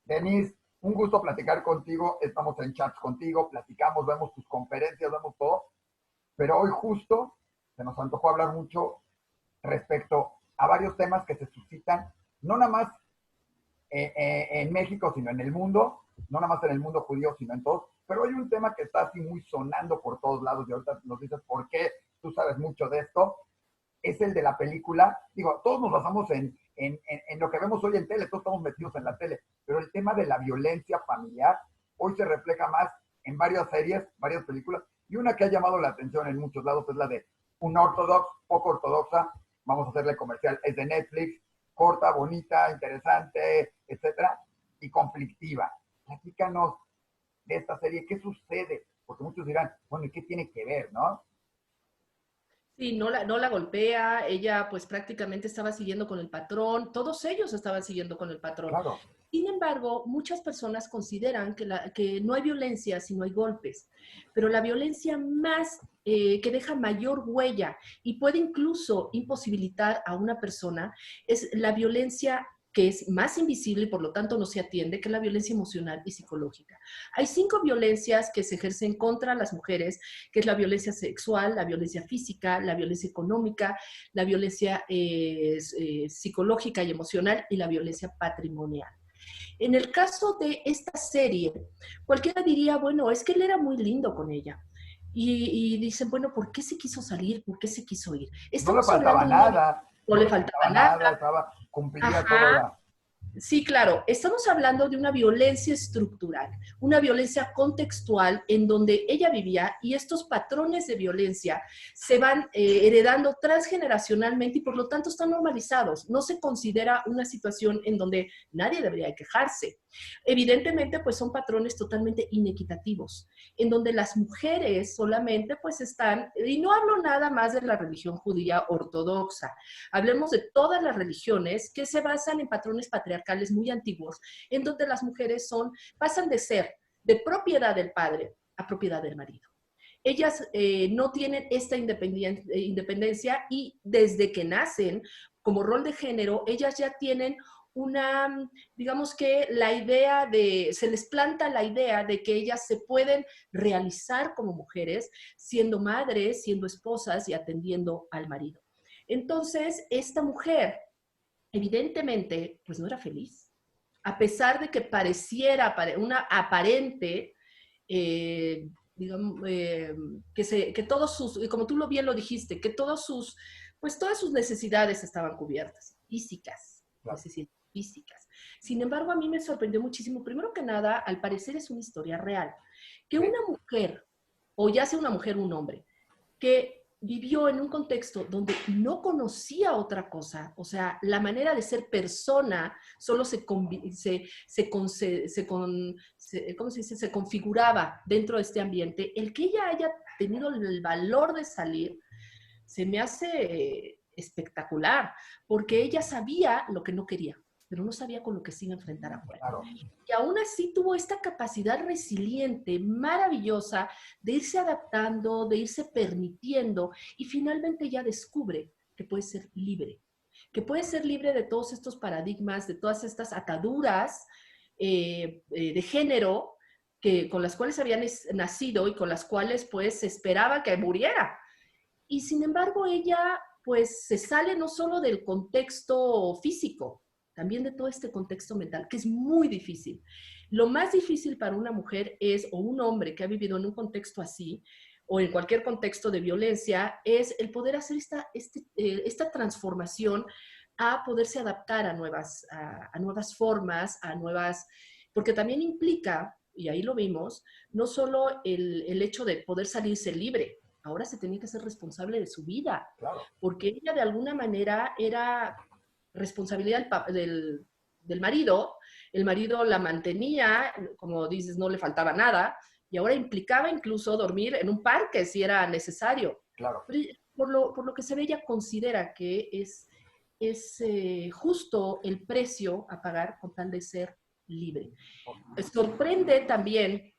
Denise, un gusto platicar contigo. Estamos en chats contigo, platicamos, vemos tus conferencias, vemos todo. Pero hoy justo se nos antojó hablar mucho respecto a varios temas que se suscitan, no nada más en México, sino en el mundo, no nada más en el mundo judío, sino en todos. Pero hay un tema que está así muy sonando por todos lados y ahorita nos dices por qué tú sabes mucho de esto. Es el de la película. Digo, todos nos basamos en lo que vemos hoy en tele, todos estamos metidos en la tele, pero el tema de la violencia familiar hoy se refleja más en varias series, varias películas, y una que ha llamado la atención en muchos lados es la de una ortodoxa, poco ortodoxa, vamos a hacerle comercial, es de Netflix, corta, bonita, interesante, etcétera, y conflictiva. Platícanos de esta serie, ¿qué sucede? Porque muchos dirán, bueno, ¿y qué tiene que ver, no? Sí, no la golpea, ella pues prácticamente estaba siguiendo con el patrón, todos ellos estaban siguiendo con el patrón. Claro, Sin embargo, muchas personas consideran que no hay violencia si no hay golpes, pero la violencia más que deja mayor huella y puede incluso imposibilitar a una persona es la violencia que es más invisible y por lo tanto no se atiende, que es la violencia emocional y psicológica. Hay 5 violencias que se ejercen contra las mujeres, que es la violencia sexual, la violencia física, la violencia económica, la violencia psicológica y emocional y la violencia patrimonial. En el caso de esta serie, cualquiera diría, bueno, es que él era muy lindo con ella. Y dicen, bueno, ¿por qué se quiso salir? ¿Por qué se quiso ir? no le Estamos faltaba hablando de una... nada, No no le le faltaba faltaba nada. nada, estaba, cumplía todo, Ajá. era. Sí, claro, estamos hablando de una violencia estructural, una violencia contextual en donde ella vivía y estos patrones de violencia se van heredando transgeneracionalmente y por lo tanto están normalizados. No se considera una situación en donde nadie debería quejarse. Evidentemente, pues son patrones totalmente inequitativos, en donde las mujeres solamente pues están, y no hablo nada más de la religión judía ortodoxa, hablemos de todas las religiones que se basan en patrones patriarcales muy antiguos, en donde las mujeres pasan de ser de propiedad del padre a propiedad del marido. Ellas no tienen esta independencia y desde que nacen, como rol de género, ellas ya tienen una, digamos que la idea se les planta la idea de que ellas se pueden realizar como mujeres, siendo madres, siendo esposas y atendiendo al marido. Entonces, esta mujer, evidentemente, pues no era feliz. A pesar de que pareciera una aparente, digamos, que todos sus, como tú bien lo dijiste, que pues todas sus necesidades estaban cubiertas, físicas, Claro. necesidades físicas. Sin embargo, a mí me sorprendió muchísimo. Primero que nada, al parecer es una historia real. Que Sí. una mujer, o ya sea una mujer o un hombre, que vivió en un contexto donde no conocía otra cosa, o sea, la manera de ser persona solo ¿cómo se dice? Se configuraba dentro de este ambiente, el que ella haya tenido el valor de salir, se me hace espectacular, porque ella sabía lo que no quería, pero no sabía con lo que se iba a enfrentar afuera. Claro. Y aún así tuvo esta capacidad resiliente, maravillosa, de irse adaptando, de irse permitiendo, y finalmente ella descubre que puede ser libre de todos estos paradigmas, de todas estas ataduras de género con las cuales había nacido y con las cuales pues se esperaba que muriera. Y sin embargo ella pues se sale no solo del contexto físico, también de todo este contexto mental, que es muy difícil. Lo más difícil para una mujer o un hombre que ha vivido en un contexto así, o en cualquier contexto de violencia, es el poder hacer esta transformación a poderse adaptar a nuevas formas, porque también implica, y ahí lo vimos, no solo el hecho de poder salirse libre, ahora se tenía que ser responsable de su vida, Claro. porque ella de alguna manera era responsabilidad del marido, el marido la mantenía, como dices, no le faltaba nada, y ahora implicaba incluso dormir en un parque si era necesario. Claro. Pero por lo que se ve, ella considera que es justo el precio a pagar con tal de ser libre. Sorprende también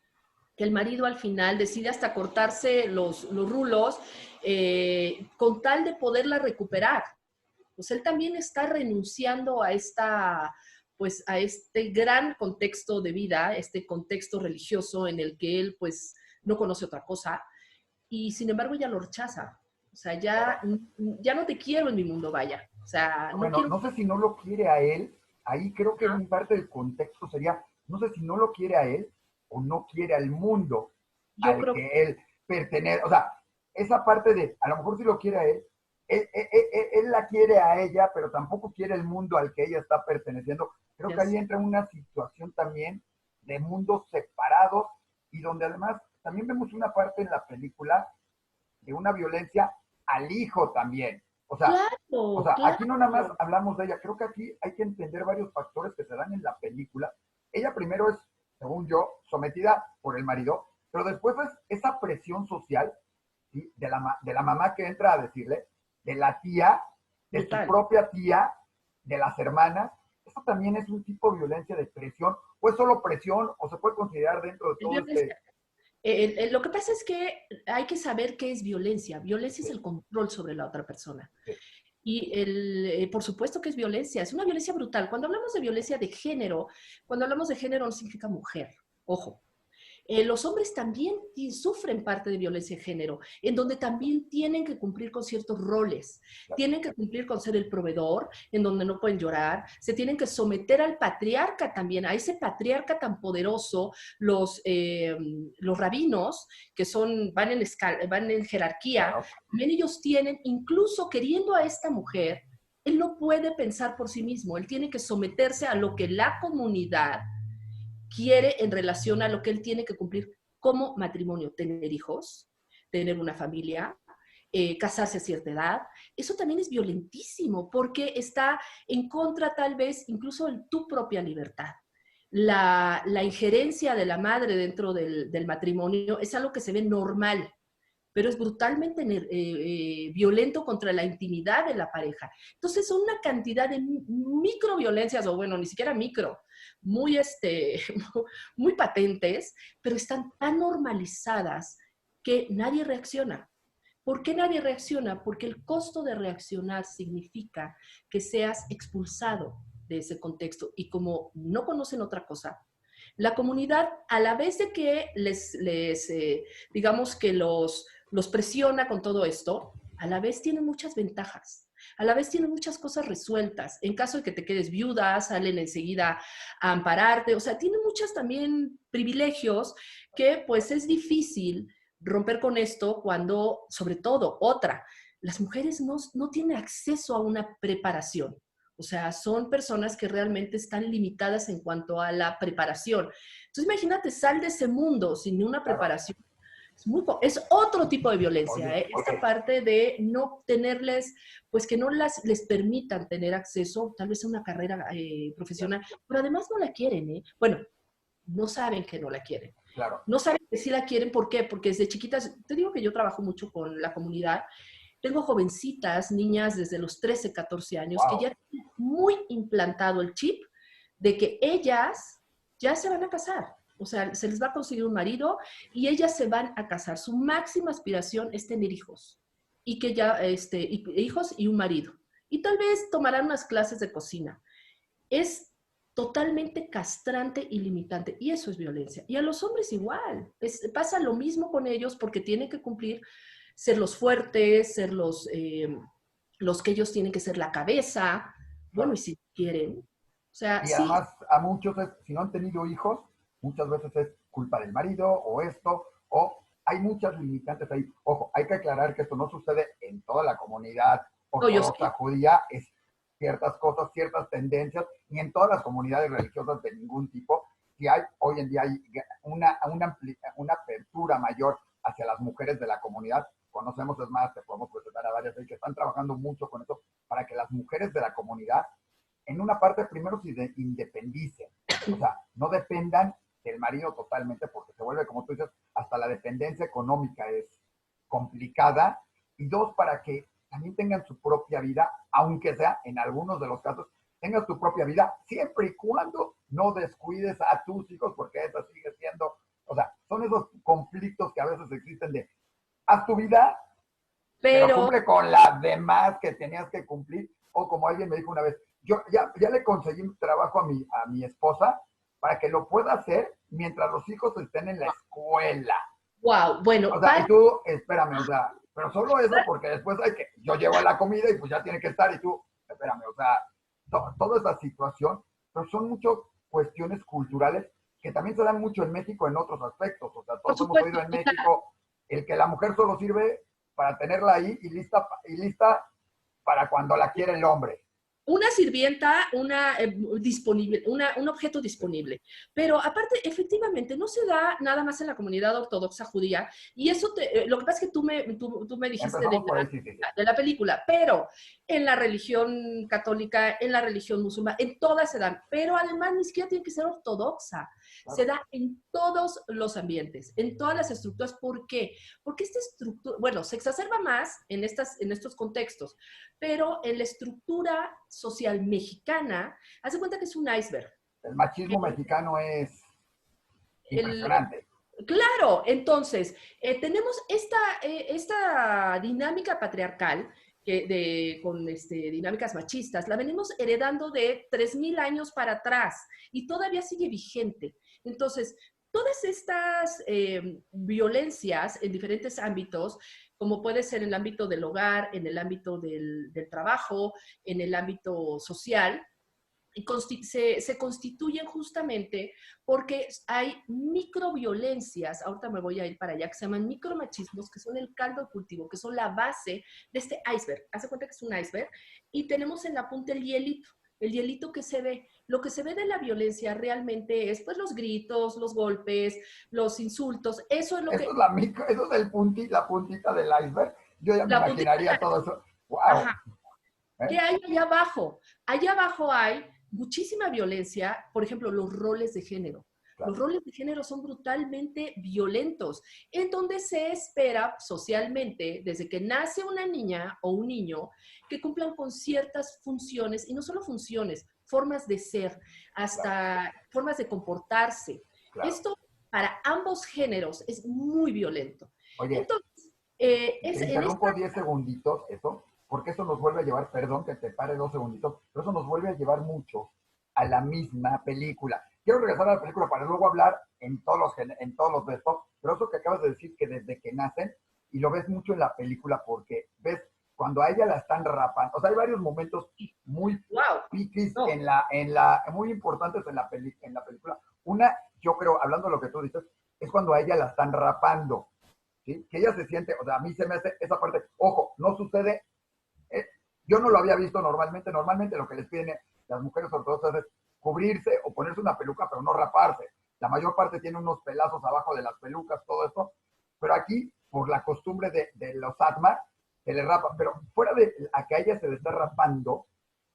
que el marido al final decide hasta cortarse los rulos con tal de poderla recuperar. Pues él también está renunciando a pues a este gran contexto de vida, este contexto religioso en el que él pues no conoce otra cosa y sin embargo ella lo rechaza. O sea, Claro. ya no te quiero en mi mundo, vaya. O sea, no Bueno, quiero... no sé si no lo quiere a él, ahí creo que Ajá, en parte del contexto sería, no sé si no lo quiere a él o no quiere al mundo yo al creo que él pertenece, o sea, esa parte de, a lo mejor sí lo quiere a él, él la quiere a ella, pero tampoco quiere el mundo al que ella está perteneciendo. Creo que que ahí es... entra una situación también de mundos separados y donde además también vemos una parte en la película de una violencia al hijo también. O Claro, sea, aquí no nada más claro. hablamos de ella, creo que aquí hay que entender varios factores que se dan en la película. Ella primero es, según yo, sometida por el marido, pero después es esa presión social, ¿sí? De la mamá que entra a decirle, de la tía, de su Brutal. propia tía, de las hermanas. Eso también es un tipo de violencia de presión, o es solo presión, o se puede considerar dentro de Es todo violencia. este... Lo que pasa es que hay que saber qué es violencia. Violencia es el control sobre la otra persona. Y por supuesto que es una violencia brutal. Cuando hablamos de violencia de género, cuando hablamos de género no significa mujer. Ojo, los hombres también sufren parte de violencia de género, en donde también tienen que cumplir con ciertos roles, tienen que cumplir con ser el proveedor, en donde no pueden llorar, se tienen que someter al patriarca también, a ese patriarca tan poderoso, los rabinos, que van en jerarquía, Claro, también ellos tienen, incluso queriendo a esta mujer, él no puede pensar por sí mismo, él tiene que someterse a lo que la comunidad quiere en relación a lo que él tiene que cumplir como matrimonio, tener hijos, tener una familia, casarse a cierta edad. Eso también es violentísimo porque está en contra tal vez incluso de tu propia libertad. La injerencia de la madre dentro del matrimonio es algo que se ve normal, pero es brutalmente violento contra la intimidad de la pareja. Entonces son una cantidad de microviolencias, o bueno, ni siquiera micro, muy, muy patentes, pero están tan normalizadas que nadie reacciona. ¿Por qué nadie reacciona? Porque el costo de reaccionar significa que seas expulsado de ese contexto y como no conocen otra cosa, la comunidad, a la vez de que digamos que los presiona con todo esto, a la vez tiene muchas ventajas. A la vez tiene muchas cosas resueltas. En caso de que te quedes viuda, salen enseguida a ampararte. O sea, tiene muchas también privilegios que pues es difícil romper con esto cuando, sobre todo, otra, las mujeres no tienen acceso a una preparación. O sea, son personas que realmente están limitadas en cuanto a la preparación. Entonces, imagínate, sal de ese mundo sin una claro. preparación. Es otro tipo de violencia, Oye, ¿eh? ok, Esta parte de no tenerles, pues que no les permitan tener acceso tal vez a una carrera profesional, pero además no la quieren, ¿eh? Bueno, no saben que no la quieren. claro. No saben que sí la quieren, ¿por qué? Porque desde chiquitas, te digo que yo trabajo mucho con la comunidad, tengo jovencitas, niñas desde los 13, 14 años, que Wow. ya tienen muy implantado el chip de que ellas ya se van a casar. O sea, se les va a conseguir un marido y ellas se van a casar. Su máxima aspiración es tener hijos. Y que ya, hijos y un marido. Y tal vez tomarán unas clases de cocina. Es totalmente castrante y limitante. Y eso es violencia. Y a los hombres igual. Pasa lo mismo con ellos porque tienen que cumplir ser los fuertes, ser los que ellos tienen que ser la cabeza. Bueno, y Claro. si quieren. O sea, Y sí, además a muchos, si no han tenido hijos, muchas veces es culpa del marido o esto, o hay muchas limitantes ahí. Ojo, hay que aclarar que esto no sucede en toda la comunidad no, yo ortodoxa sé. judía, es ciertas cosas, ciertas tendencias, ni en todas las comunidades religiosas de ningún tipo. Si hay, hoy en día hay una apertura mayor hacia las mujeres de la comunidad. Conocemos, es más, te podemos presentar a varias que están trabajando mucho con eso para que las mujeres de la comunidad en una parte primero se independicen, o sea, no dependan del marido totalmente porque se vuelve, como tú dices, hasta la dependencia económica es complicada, y dos, para que también tengan su propia vida, aunque sea en algunos de los casos, tengas tu propia vida, siempre y cuando no descuides a tus hijos, porque eso sigue siendo, o sea, son esos conflictos que a veces existen de, haz tu vida, pero Pero, cumple con las demás que tenías que cumplir, o como alguien me dijo una vez, yo ya le conseguí un trabajo a mi esposa para que lo pueda hacer mientras los hijos estén en la escuela. Wow, bueno, O sea, y tú, espérame, o sea, pero solo eso porque después hay que, yo llevo la comida y pues ya tiene que estar y tú, espérame, o sea, toda esa situación, pero son muchas cuestiones culturales que también se dan mucho en México en otros aspectos. O sea, por todos hemos supuesto, oído en o sea, México el que la mujer solo sirve para tenerla ahí y lista para cuando la quiere el hombre. una sirvienta, disponible, un objeto disponible. Pero aparte, efectivamente, no se da nada más en la comunidad ortodoxa judía. Y eso, lo que pasa es que tú me dijiste Empezamos por ahí, sí, sí, sí. de la película, pero en la religión católica, en la religión musulmana, en todas se dan. Pero además ni siquiera tiene que ser ortodoxa. Claro. Se da en todos los ambientes, en todas las estructuras. ¿Por qué? Porque esta estructura, bueno, se exacerba más en estos contextos, pero en la estructura social mexicana, haz de cuenta que es un iceberg. El machismo mexicano es impresionante. Claro, entonces, tenemos esta dinámica patriarcal con dinámicas machistas, la venimos heredando de 3,000 años para atrás y todavía sigue vigente. Entonces, todas estas violencias en diferentes ámbitos, como puede ser en el ámbito del hogar, en el ámbito del trabajo, en el ámbito social, se constituyen justamente porque hay microviolencias, ahorita me voy a ir para allá, que se llaman micromachismos, que son el caldo de cultivo, que son la base de este iceberg. Hace cuenta que es un iceberg y tenemos en la punta el hielito que se ve. Lo que se ve de la violencia realmente es pues los gritos, los golpes, los insultos, eso es lo Eso que... es eso es la puntita del iceberg. Yo ya me La puntita, imaginaría todo eso. ¡Wow! ajá. ¿Qué ¿Eh? hay allá abajo? Allá abajo hay muchísima violencia, por ejemplo, los roles de género. Los Claro. roles de género son brutalmente violentos, en donde se espera socialmente, desde que nace una niña o un niño, que cumplan con ciertas funciones, y no solo funciones, formas de ser, Claro, hasta formas de comportarse. claro. Esto para ambos géneros es muy violento. Oye, Entonces, te en esta... interrumpo 10 segunditos, eso, porque eso nos vuelve a llevar, perdón que te pare 2 segunditos, pero eso nos vuelve a llevar mucho a la misma película. Quiero regresar a la película para luego hablar en todos los de esto, pero eso que acabas de decir que desde que nacen, y lo ves mucho en la película porque ves cuando a ella la están rapando, o sea, hay varios momentos muy ¡Wow! piquis No, muy importantes en la película. Una, yo creo, hablando de lo que tú dices, es cuando a ella la están rapando. ¿Sí? Que ella se siente, o sea, a mí se me hace esa parte, ojo, no sucede, eh, yo no lo había visto normalmente lo que les piden las mujeres ortodoxas es cubrirse o ponerse una peluca, pero no raparse. La mayor parte tiene unos pelazos abajo de las pelucas, todo esto, pero aquí, por la costumbre de los Atma, se le rapa, pero fuera de a que a ella se le está rapando,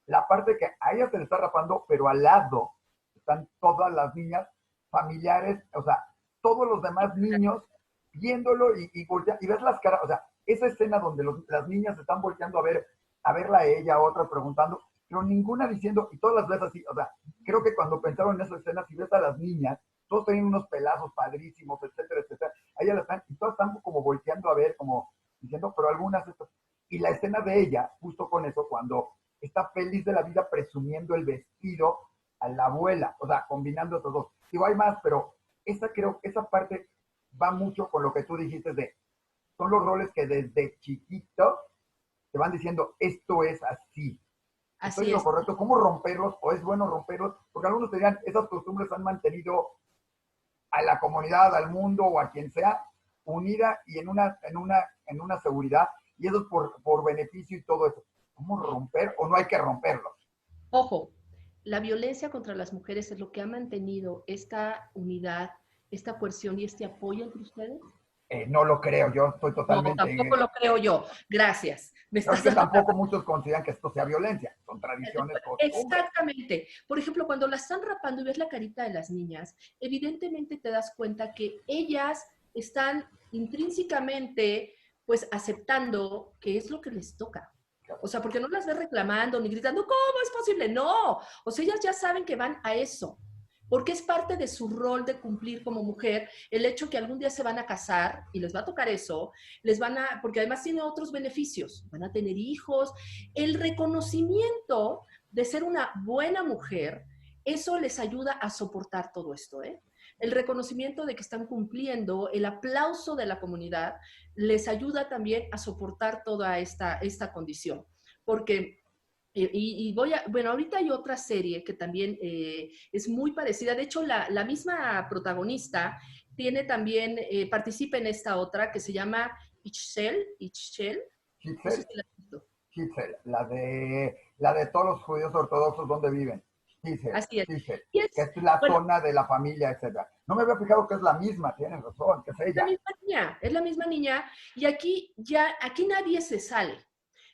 la parte que a ella se le está rapando, pero al lado están todas las niñas familiares, o sea, todos los demás niños viéndolo y ves las caras, o sea, esa escena donde las niñas están volteando a verla a ella, a otra preguntando, pero ninguna diciendo, y todas las ves así, o sea, creo que cuando pensaron en esa escena, si ves a las niñas, todos tienen unos pelazos padrísimos, etcétera, etcétera, ellas están, y todas están como volteando a ver, como diciendo, pero algunas, y la escena de ella, justo con eso, cuando está feliz de la vida presumiendo el vestido a la abuela, o sea, combinando estos dos. Digo, hay más, pero esa parte va mucho con lo que tú dijiste son los roles que desde chiquito te van diciendo, esto es así. Estoy así en lo es. correcto. ¿Cómo romperlos? ¿O es bueno romperlos? Porque algunos te dirán, esas costumbres han mantenido a la comunidad, al mundo o a quien sea unida y en una seguridad. Y eso es por beneficio y todo eso. ¿Cómo romper o no hay que romperlos? Ojo, la violencia contra las mujeres es lo que ha mantenido esta unidad, esta coerción y este apoyo entre ustedes. No lo creo, yo estoy No, tampoco totalmente. lo creo yo. Gracias. Me Pero es estás que dando la tampoco muchos consideran que esto sea violencia, son tradiciones, costumbres. exactamente. Por ejemplo, cuando las están rapando y ves la carita de las niñas, evidentemente te das cuenta que ellas están intrínsecamente pues aceptando que es lo que les toca. O sea, porque no las ves reclamando ni gritando, ¿cómo es posible? No. O sea, ellas ya saben que van a eso. Porque es parte de su rol de cumplir como mujer el hecho que algún día se van a casar y les va a tocar eso, porque además tiene otros beneficios, van a tener hijos. El reconocimiento de ser una buena mujer, eso les ayuda a soportar todo esto, ¿eh? El reconocimiento de que están cumpliendo, el aplauso de la comunidad, les ayuda también a soportar toda esta condición. Porque bueno, ahorita hay otra serie que también es muy parecida. De hecho, la misma protagonista tiene también, participa en esta otra que se llama Ischel. No sé Kitzel, si la has visto. Kitzel, la de todos los judíos ortodoxos donde viven. Kitzel, Así es. Kitzel, Y que es, es la bueno, zona de la familia, etcétera. No me había fijado que es la misma, tienes razón, que es la ella. misma niña, es la misma niña. Y aquí nadie se sale.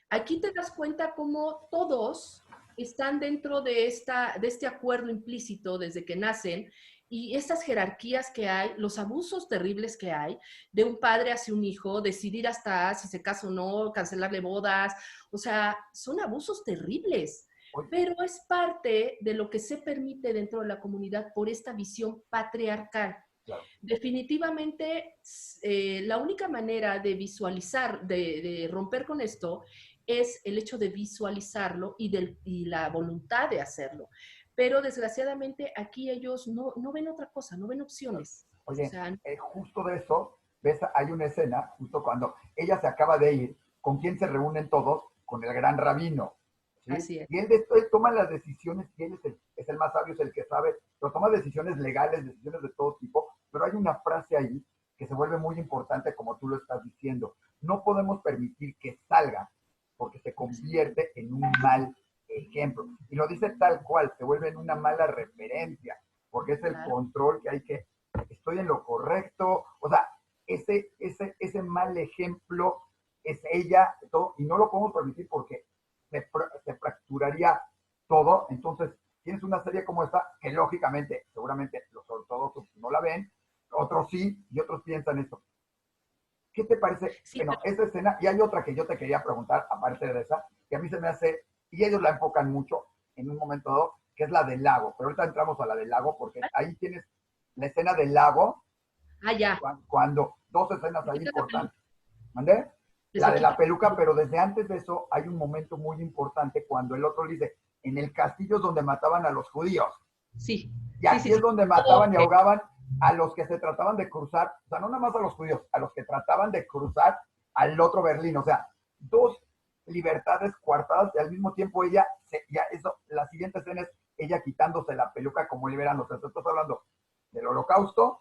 Aquí te das cuenta cómo todos están dentro de este acuerdo implícito desde que nacen y estas jerarquías que hay, los abusos terribles que hay de un padre hacia un hijo, decidir hasta si se casa o no, cancelarle bodas, o sea, son abusos terribles, Oye, pero es parte de lo que se permite dentro de la comunidad por esta visión patriarcal. claro. Definitivamente, la única manera de visualizar, de romper con esto, es el hecho de visualizarlo y la voluntad de hacerlo. Pero desgraciadamente aquí ellos no ven otra cosa, no ven opciones. O Oye, sea, justo de eso, ves, hay una escena, justo cuando ella se acaba de ir, ¿con quién se reúnen todos? Con el gran rabino, ¿sí? así es. Y él toma las decisiones, y él es el más sabio, es el que sabe, pero toma decisiones legales, decisiones de todo tipo, pero hay una frase ahí que se vuelve muy importante, como tú lo estás diciendo. No podemos permitir que salga, porque se convierte en un mal ejemplo. Y lo dice tal cual, se vuelve en una mala referencia, porque es el Claro, control que hay que estoy en lo correcto, o sea, ese mal ejemplo es ella, todo, y no lo podemos permitir porque se fracturaría todo. Entonces, tienes una serie como esta que lógicamente, seguramente los ortodoxos no la ven, otros sí, y otros piensan esto. ¿Qué te parece? sí, Bueno, pero esa escena, y hay otra que yo te quería preguntar, aparte de esa, que a mí se me hace, y ellos la enfocan mucho en un momento dado, que es la del lago. Pero ahorita entramos a la del lago, porque ahí tienes la escena del lago, ya, cuando dos escenas le ahí quitas la importantes. peluca, ¿Mandé? La se de quita la la peluca, peluca. pero desde antes de eso hay un momento muy importante cuando el otro le dice, en el castillo es donde mataban a los judíos. Sí, Y sí, sí, aquí es sí. donde Todo, mataban y ahogaban a los que se trataban de cruzar, o sea, no nada más a los judíos, a los que trataban de cruzar al otro Berlín. O sea, dos libertades coartadas y al mismo tiempo ella, ya eso, la siguiente escena es ella quitándose la peluca como liberando. O sea, estás hablando del holocausto,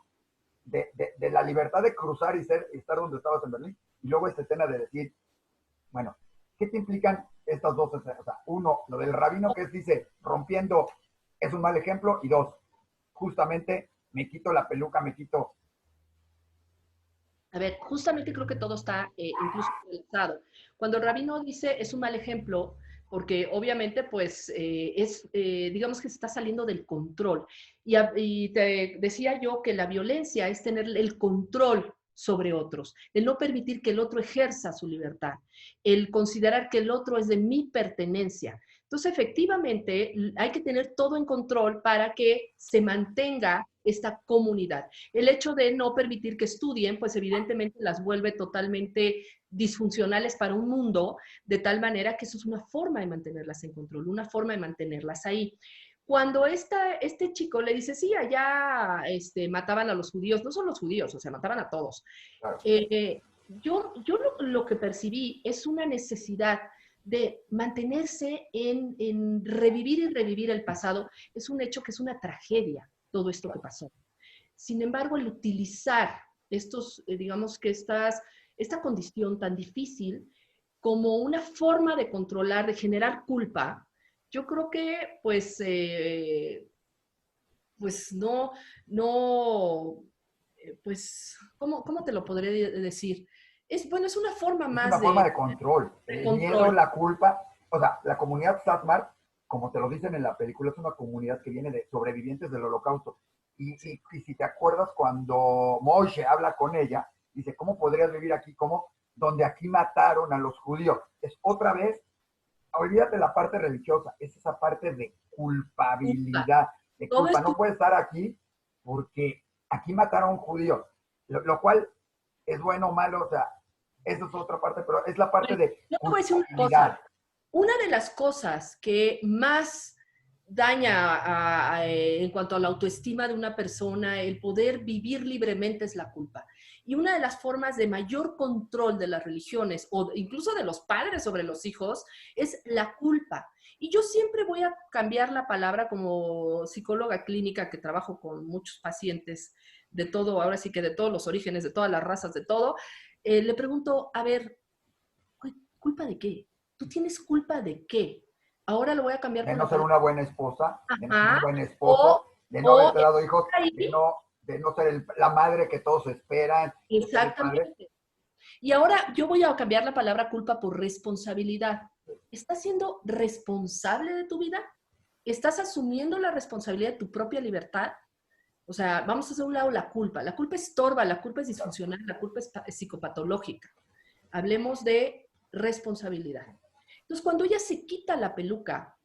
de la libertad de cruzar y estar donde estabas en Berlín, y luego esta escena de decir, bueno, ¿qué te implican estas dos escenas? O sea, uno, lo del rabino que dice, rompiendo es un mal ejemplo, y dos, justamente me quito la peluca, me quito. a ver, justamente creo que todo está incluso realizado. Cuando el rabino dice es un mal ejemplo, porque obviamente pues digamos que se está saliendo del control. Y te decía yo que la violencia es tener el control sobre otros, el no permitir que el otro ejerza su libertad, el considerar que el otro es de mi pertenencia. Entonces, efectivamente, hay que tener todo en control para que se mantenga esta comunidad. El hecho de no permitir que estudien, pues evidentemente las vuelve totalmente disfuncionales para un mundo, de tal manera que eso es una forma de mantenerlas en control, una forma de mantenerlas ahí. Cuando este chico le dice, sí, allá mataban a los judíos, no son los judíos, o sea, mataban a todos. Claro, Yo lo que percibí es una necesidad de mantenerse en revivir y revivir el pasado. Es un hecho que es una tragedia, todo esto que claro. pasó. Sin embargo, el utilizar digamos que esta condición tan difícil como una forma de controlar, de generar culpa, yo creo que pues no, pues, ¿cómo te lo podré decir? Bueno, es una forma Es más una forma de control. de El miedo, control. la culpa, o sea, la comunidad Satmar, como te lo dicen en la película, es una comunidad que viene de sobrevivientes del holocausto. Y si te acuerdas, cuando Moshe habla con ella, dice, ¿cómo podrías vivir aquí? ¿Cómo? Donde aquí mataron a los judíos. Es otra vez, olvídate la parte religiosa, es esa parte de Culpa. culpabilidad, de Todo culpa. esto, No puede estar aquí porque aquí mataron a un judío, lo cual es bueno o malo, o sea, esa es otra parte, pero es la parte pues, de yo te voy a decir una cosa. culpabilidad. Una de las cosas que más daña en cuanto a la autoestima de una persona, el poder vivir libremente es la culpa. Y una de las formas de mayor control de las religiones o incluso de los padres sobre los hijos es la culpa. Y yo siempre voy a cambiar la palabra como psicóloga clínica que trabajo con muchos pacientes de todo, ahora sí que de todos los orígenes, de todas las razas, de todo. Le pregunto, a ver, ¿culpa de qué? ¿Tú tienes culpa de qué? Ahora lo voy a cambiar De con no la ser palabra. una buena esposa, de no ser un Ajá. buen O, esposo, de no o haberte dado hijos, ahí, de no ser la madre que todos esperan, de ser el padre. exactamente. Y ahora yo voy a cambiar la palabra culpa por responsabilidad. ¿Estás siendo responsable de tu vida? ¿Estás asumiendo la responsabilidad de tu propia libertad? O sea, vamos a hacer un lado la culpa. La culpa estorba, la culpa es disfuncional, la culpa es psicopatológica. Hablemos de responsabilidad. Entonces, cuando ella se quita la peluca,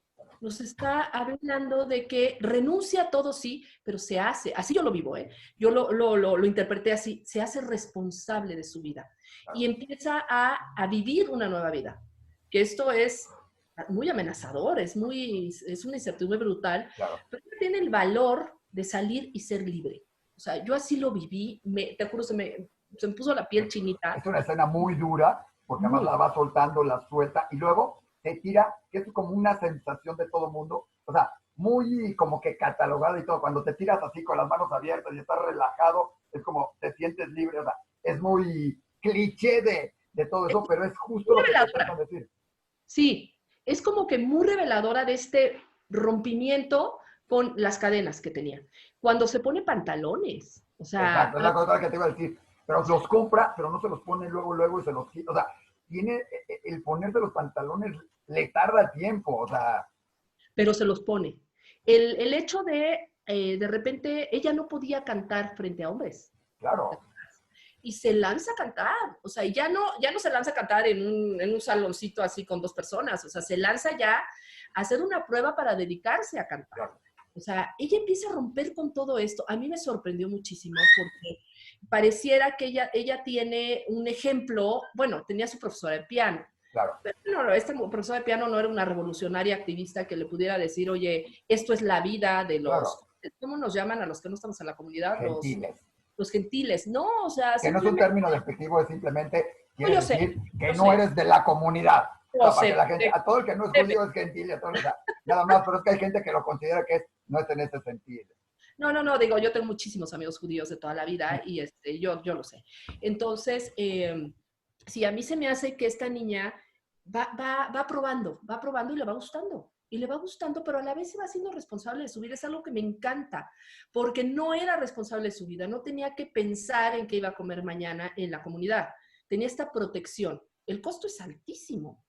nos está hablando de que renuncia a todo, sí, pero se hace, así yo lo vivo, ¿eh? Yo lo interpreté así, se hace responsable de su vida y empieza a vivir una nueva vida. Que esto es muy amenazador, es una incertidumbre brutal, Claro. pero tiene el valor de salir y ser libre. O sea, yo así lo viví, te juro, se me puso la piel chinita. Es una escena muy dura, porque además Muy. la va soltando, la suelta, y luego te tira, que es como una sensación de todo mundo, o sea, muy como que catalogado y todo. Cuando te tiras así con las manos abiertas y estás relajado, es como te sientes libre, o sea, es muy cliché de todo Es eso, pero es justo muy lo que te reveladora. tratan de decir. Sí, es como que muy reveladora de este rompimiento con las cadenas que tenía. Cuando se pone pantalones, o sea, Exacto, es la cosa que te iba a decir. Pero los compra, pero no se los pone luego y se los quita. O sea, tiene el ponerse los pantalones, le tarda tiempo, o sea, pero se los pone. El hecho de repente, ella no podía cantar frente a hombres. claro. Y se lanza a cantar, o sea, y ya no se lanza a cantar en un saloncito así con dos personas, o sea, se lanza ya a hacer una prueba para dedicarse a cantar. Claro. O sea, ella empieza a romper con todo esto. A mí me sorprendió muchísimo porque pareciera que ella tiene un ejemplo, bueno, tenía su profesora de piano, Claro. pero no, esta profesora de piano no era una revolucionaria activista que le pudiera decir, oye, esto es la vida de Claro, ¿cómo nos llaman a los que no estamos en la comunidad? gentiles. Los gentiles. No, o sea, Que no es un simplemente, término despectivo, es simplemente no, quiere yo sé, decir que yo no sé, eres de la comunidad. O yo sea, para que sé, la gente, a todo el que no es judío es gentil, a todo, o sea, nada más, pero es que hay gente que lo considera que no es en ese sentido. no, digo, yo tengo muchísimos amigos judíos de toda la vida y yo lo sé. Entonces, sí, a mí se me hace que esta niña va probando y le va gustando. Y le va gustando, pero a la vez se va siendo responsable de su vida. Es algo que me encanta, porque no era responsable de su vida, no tenía que pensar en qué iba a comer mañana en la comunidad. Tenía esta protección. El costo es altísimo,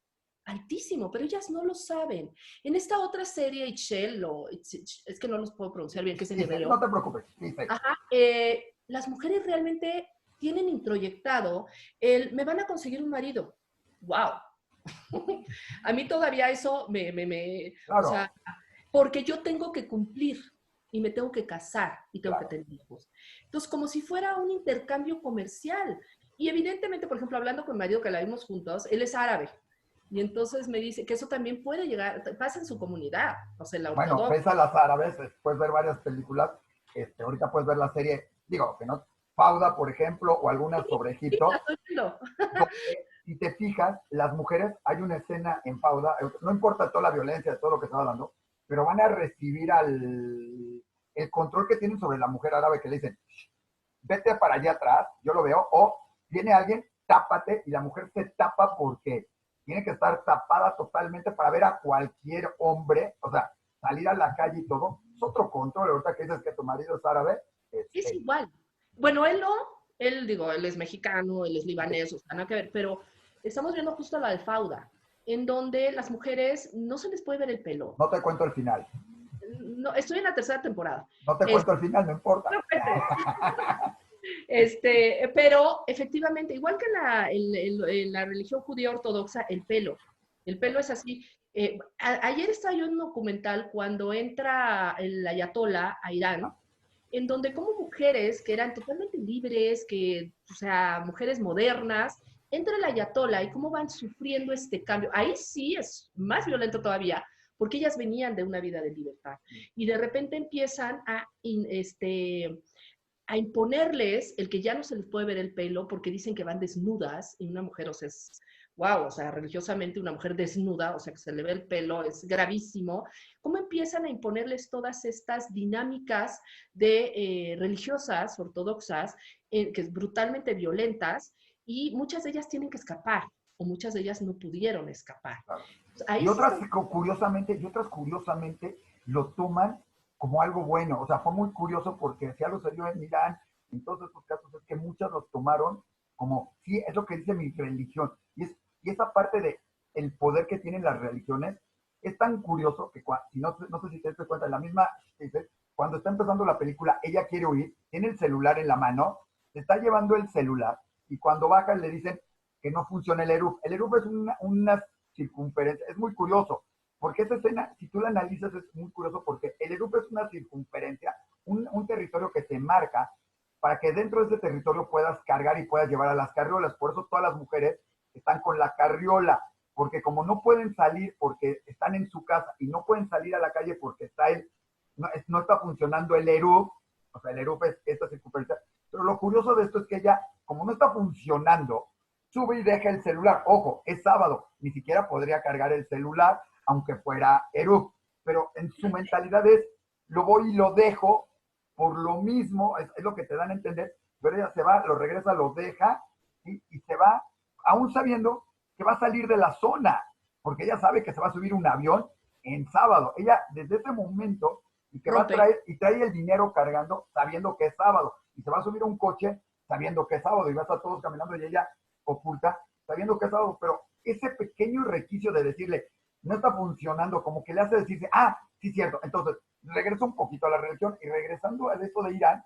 altísimo, pero ellas no lo saben. En esta otra serie, es que no los puedo pronunciar bien, que es en Dice, hebreo. no te preocupes, dice. Ajá, las mujeres realmente tienen introyectado me van a conseguir un marido. ¡Wow! A mí todavía eso o Claro, sea, porque yo tengo que cumplir y me tengo que casar y tengo que claro. tener hijos. Entonces, como si fuera un intercambio comercial. Y evidentemente, por ejemplo, hablando con mi marido que la vimos juntos, él es árabe. Y entonces me dice que eso también puede llegar, pasa en su comunidad, o sea, en la Bueno, ortodoxa. ves a las árabes, puedes ver varias películas, ahorita puedes ver la serie, digo, que no, Fauda, por ejemplo, o algunas sobre Sí, la Egipto, estoy viendo. donde, si te fijas, las mujeres, hay una escena en Fauda, no importa toda la violencia, todo lo que está hablando, pero van a recibir el control que tienen sobre la mujer árabe que le dicen, vete para allá atrás, yo lo veo, o viene alguien, tápate, y la mujer se tapa porque tiene que estar tapada totalmente para ver a cualquier hombre, o sea, salir a la calle y todo, es otro control. Ahorita que dices que tu marido es árabe, Es igual. Bueno, él no, digo, él es mexicano, él es libanés, o sea, nada que ver, pero estamos viendo justo la de Fauda, en donde las mujeres no se les puede ver el pelo. no te cuento el final, No, estoy en la tercera temporada. no te Es, cuento el final, no importa. no, pero efectivamente, igual que en la religión judía ortodoxa, el pelo es así. Ayer estaba yo en un documental cuando entra el ayatollah a Irán, en donde como mujeres que eran totalmente libres, o sea, mujeres modernas, entra el ayatollah y cómo van sufriendo este cambio. Ahí sí es más violento todavía, porque ellas venían de una vida de libertad y de repente empiezan a imponerles el que ya no se les puede ver el pelo porque dicen que van desnudas y una mujer, o sea, es, wow, o sea, religiosamente una mujer desnuda, o sea, que se le ve el pelo, es gravísimo. ¿Cómo empiezan a imponerles todas estas dinámicas de religiosas, ortodoxas, que es brutalmente violentas, y muchas de ellas tienen que escapar, o muchas de ellas no pudieron escapar? Claro. Ahí Y sí otras está. curiosamente lo toman como algo bueno. O sea, fue muy curioso porque si algo salió en Irán, en todos estos casos es que muchas los tomaron como, sí, es lo que dice mi religión. Y esa parte de el poder que tienen las religiones es tan curioso que si no sé si te das cuenta, la misma, cuando está empezando la película, ella quiere huir, tiene el celular en la mano, se está llevando el celular y cuando baja le dicen que no funciona el ERUF. El ERUF es una circunferencia, es muy curioso, porque esa escena, si tú la analizas, es muy curioso porque el ERUF es una circunferencia, un territorio que se marca para que dentro de ese territorio puedas cargar y puedas llevar a las carriolas. Por eso todas las mujeres están con la carriola, porque como no pueden salir porque están en su casa y no pueden salir a la calle porque no está funcionando el ERUF, o sea, el ERUF es esta circunferencia. Pero lo curioso de esto es que ella, como no está funcionando, sube y deja el celular. Ojo, es sábado, ni siquiera podría cargar el celular, aunque fuera ERUF. Pero en su mentalidad es, lo voy y lo dejo, por lo mismo, es lo que te dan a entender, pero ella se va, lo regresa, lo deja, ¿sí? Y se va, aún sabiendo que va a salir de la zona, porque ella sabe que se va a subir un avión en sábado. Ella, desde ese momento, y que va a Rompe. traer, y trae el dinero cargando, sabiendo que es sábado, y se va a subir a un coche sabiendo que es sábado, y va a estar todos caminando, y ella oculta, sabiendo que es sábado, pero ese pequeño requicio de decirle, no está funcionando, como que le hace decirse, sí, cierto. Entonces, regreso un poquito a la religión y regresando al esto de Irán,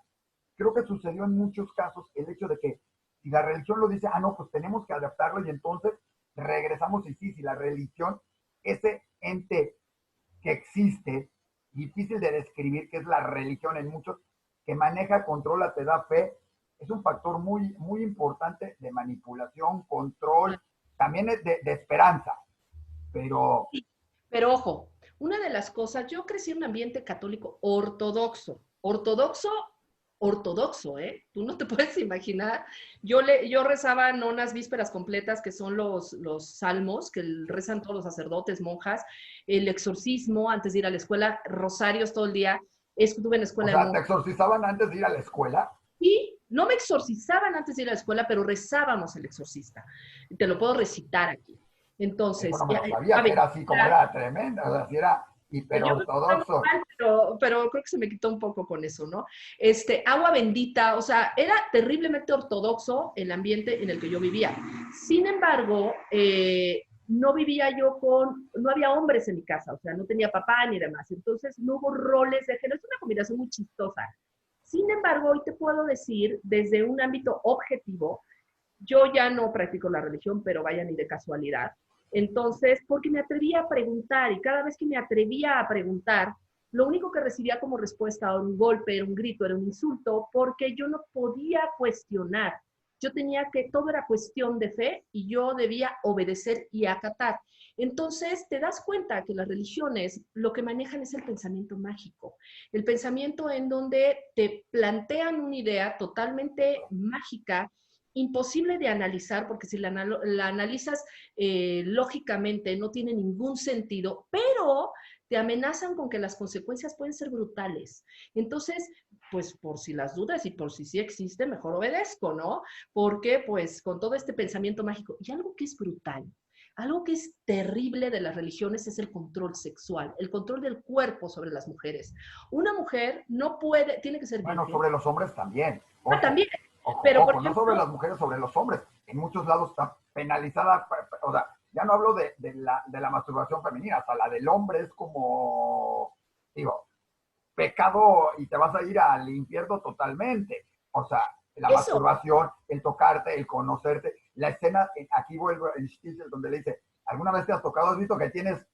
creo que sucedió en muchos casos el hecho de que si la religión lo dice, no, pues tenemos que adaptarlo y entonces regresamos y sí, si la religión, ese ente que existe, difícil de describir, que es la religión en muchos, que maneja, controla, te da fe, es un factor muy, muy importante de manipulación, control, también es de esperanza, pero Pero ojo, una de las cosas, yo crecí en un ambiente católico ortodoxo, ortodoxo, ¿eh? Tú no te puedes imaginar. Yo rezaba nonas vísperas completas, que son los salmos, que rezan todos los sacerdotes, monjas, el exorcismo antes de ir a la escuela, rosarios todo el día. Estuve en la o escuela de sea, te monjas. exorcizaban antes de ir a la escuela. Y no me exorcizaban antes de ir a la escuela, pero rezábamos el exorcista. Te lo puedo recitar aquí. Eso Entonces, no me lo a sabía, que ver, era así como era tremendo, o sea, si era pues yo me portaba muy hiperortodoxo. mal, pero creo que se me quitó un poco con eso, ¿no? Agua bendita, o sea, era terriblemente ortodoxo el ambiente en el que yo vivía. Sin embargo, no vivía yo no había hombres en mi casa, o sea, no tenía papá ni demás. Entonces, no hubo roles de género, es una combinación muy chistosa. Sin embargo, hoy te puedo decir, desde un ámbito objetivo, yo ya no practico la religión, pero vaya ni de casualidad. Entonces, porque me atrevía a preguntar y cada vez que me atrevía a preguntar, lo único que recibía como respuesta era un golpe, era un grito, era un insulto, porque yo no podía cuestionar. Yo tenía que, todo era cuestión de fe y yo debía obedecer y acatar. Entonces, te das cuenta que las religiones lo que manejan es el pensamiento mágico, el pensamiento en donde te plantean una idea totalmente mágica, imposible de analizar, porque si la analizas lógicamente no tiene ningún sentido, pero te amenazan con que las consecuencias pueden ser brutales. Entonces, pues por si las dudas y por si sí existe, mejor obedezco, ¿no? Porque pues con todo este pensamiento mágico, y algo que es brutal, algo que es terrible de las religiones es el control sexual, el control del cuerpo sobre las mujeres. Una mujer no puede, tiene que ser Bueno, virgen. sobre los hombres también, ojo, También, pero por no ejemplo, sobre las mujeres, sobre los hombres. En muchos lados está penalizada, o sea, ya no hablo de la masturbación femenina, o sea, la del hombre es como, digo, pecado y te vas a ir al infierno totalmente. O sea, la eso, masturbación, el tocarte, el conocerte. La escena, aquí vuelvo en Stitches, donde le dice, ¿alguna vez te has tocado? ¿Has visto que tienes,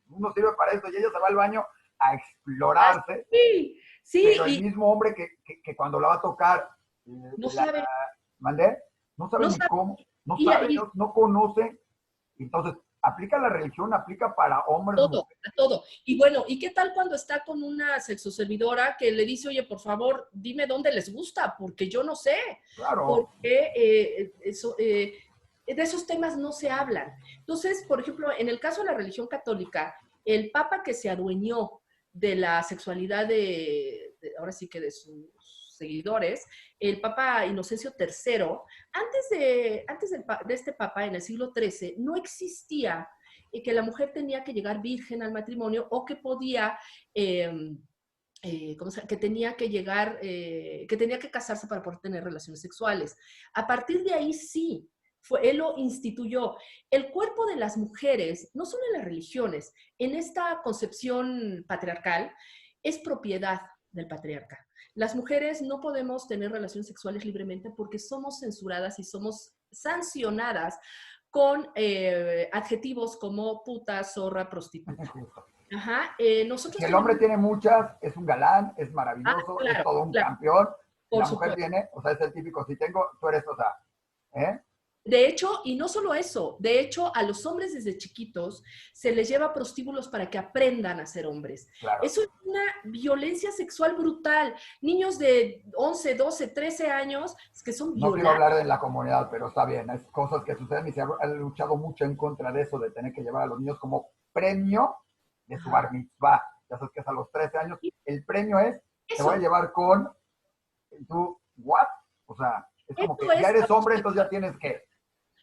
uno sirve para esto y ella se va al baño a explorarse? así, sí, Pero el y mismo hombre que cuando la va a tocar, no la sabe, mandé, no sabe no ni sabe, cómo. no Y, sabe, y no conoce. Entonces, aplica la religión, aplica para hombres, todo, mujeres. a todo. Y bueno, ¿y qué tal cuando está con una sexoservidora que le dice, oye, por favor, dime dónde les gusta, porque yo no sé, Claro. porque de esos temas no se hablan. Entonces, por ejemplo, en el caso de la religión católica, el papa que se adueñó de la sexualidad ahora sí que de sus seguidores, el Papa Inocencio III, de este papa, en el siglo XIII, no existía que la mujer tenía que llegar virgen al matrimonio o que podía, que tenía que llegar, que tenía que casarse para poder tener relaciones sexuales. A partir de ahí sí, él lo instituyó. El cuerpo de las mujeres, no solo en las religiones, en esta concepción patriarcal, es propiedad del patriarca. Las mujeres no podemos tener relaciones sexuales libremente porque somos censuradas y somos sancionadas con adjetivos como puta, zorra, prostituta. Ajá, Si nosotros el hombre tenemos... tiene muchas, es un galán, es Ah, maravilloso, es claro, todo un claro, campeón. Y por la mujer supuesto. tiene, o sea, es el típico, si tengo, tú eres, o sea, ¿eh? De hecho, y no solo eso, de hecho, a los hombres desde chiquitos se les lleva prostíbulos para que aprendan a ser hombres. Claro. Eso es una violencia sexual brutal. Niños de 11, 12, 13 años que son No quiero violados. hablar de la comunidad, pero está bien, es cosas que suceden y se ha luchado mucho en contra de eso, de tener que llevar a los niños como premio de su bar mitzvah. Ya sabes que es a los 13 años. El premio es, te voy a Eso, llevar con tú, ¿what? O sea, es como eso que ya es eres abuso hombre, entonces ya sexual. tienes que.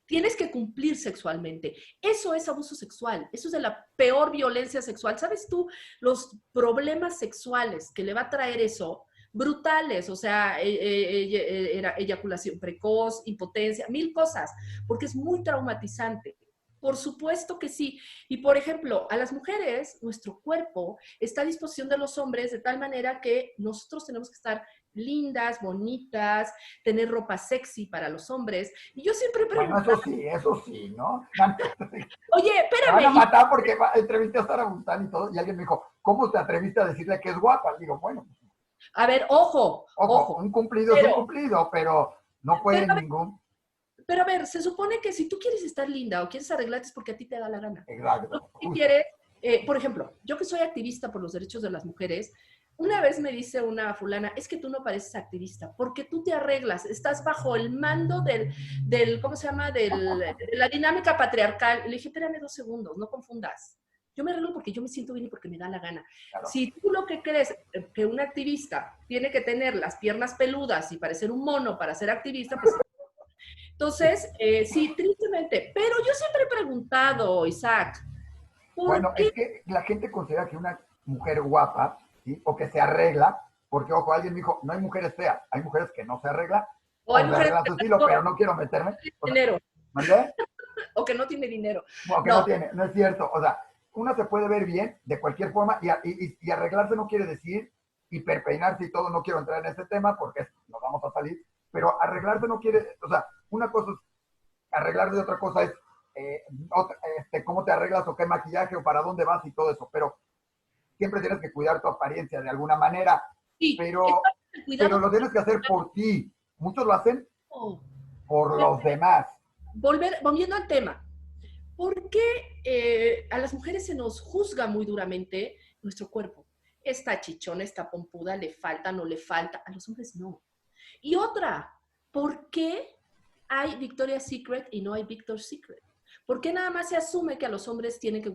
Tienes que cumplir sexualmente. Eso es abuso sexual. Eso es de la peor violencia sexual. ¿Sabes tú los problemas sexuales que le va a traer eso? Brutales, o sea, eyaculación precoz, impotencia, mil cosas, porque es muy traumatizante. Por supuesto que sí. Y por ejemplo, a las mujeres, nuestro cuerpo está a disposición de los hombres de tal manera que nosotros tenemos que estar lindas, bonitas, tener ropa sexy para los hombres. Y yo siempre he Bueno, preguntado, eso sí, ¿no? oye, Me van a espérame, y matar porque entrevisté a Sara Buntán y todo, y alguien me dijo, ¿cómo te atreviste a decirle que es guapa? Digo, bueno, a ver, ojo, ojo, ojo, un cumplido es un pero, cumplido, pero no pero, puede a ver, ningún. pero a ver, se supone que si tú quieres estar linda o quieres arreglarte es porque a ti te da la gana. No Exacto, si justo. quieres, por ejemplo, yo que soy activista por los derechos de las mujeres, una vez me dice una fulana, es que tú no pareces activista, porque tú te arreglas, estás bajo el mando ¿cómo se llama? De la dinámica patriarcal. Le dije, espérame 2 segundos, no confundas. Yo me arreglo porque yo me siento bien y porque me da la gana. Claro. Si tú lo que crees que un activista tiene que tener las piernas peludas y parecer un mono para ser activista, pues entonces, sí, tristemente. Pero yo siempre he preguntado, Isaac, Bueno, ¿por qué? es que la gente considera que una mujer guapa, ¿sí? O que se arregla, porque, ojo, alguien me dijo, no hay mujeres feas, hay mujeres que no se arreglan O hay o se mujeres arreglan su estilo, pero no quiero meterme. que O no sea, tienen dinero ¿mandé? o que no tiene dinero. Bueno, que no No, tiene, no es cierto. O sea, uno se puede ver bien de cualquier forma y arreglarse no quiere decir hiperpeinarse y todo, no quiero entrar en ese tema porque nos vamos a salir, pero arreglarse no quiere, o sea, una cosa es arreglarse y otra cosa es cómo te arreglas o qué maquillaje o para dónde vas y todo eso, pero siempre tienes que cuidar tu apariencia de alguna manera, sí, es pero, parte del pero cuidado lo tienes que hacer por ti. Muchos lo hacen personal. por Pero los demás. volviendo al tema, ¿por qué a las mujeres se nos juzga muy duramente nuestro cuerpo? Esta chichona, esta pompuda, le falta, no le falta. A los hombres no. Y otra, ¿por qué hay Victoria's Secret y no hay Victor's Secret? ¿Por qué nada más se asume que a los hombres tienen que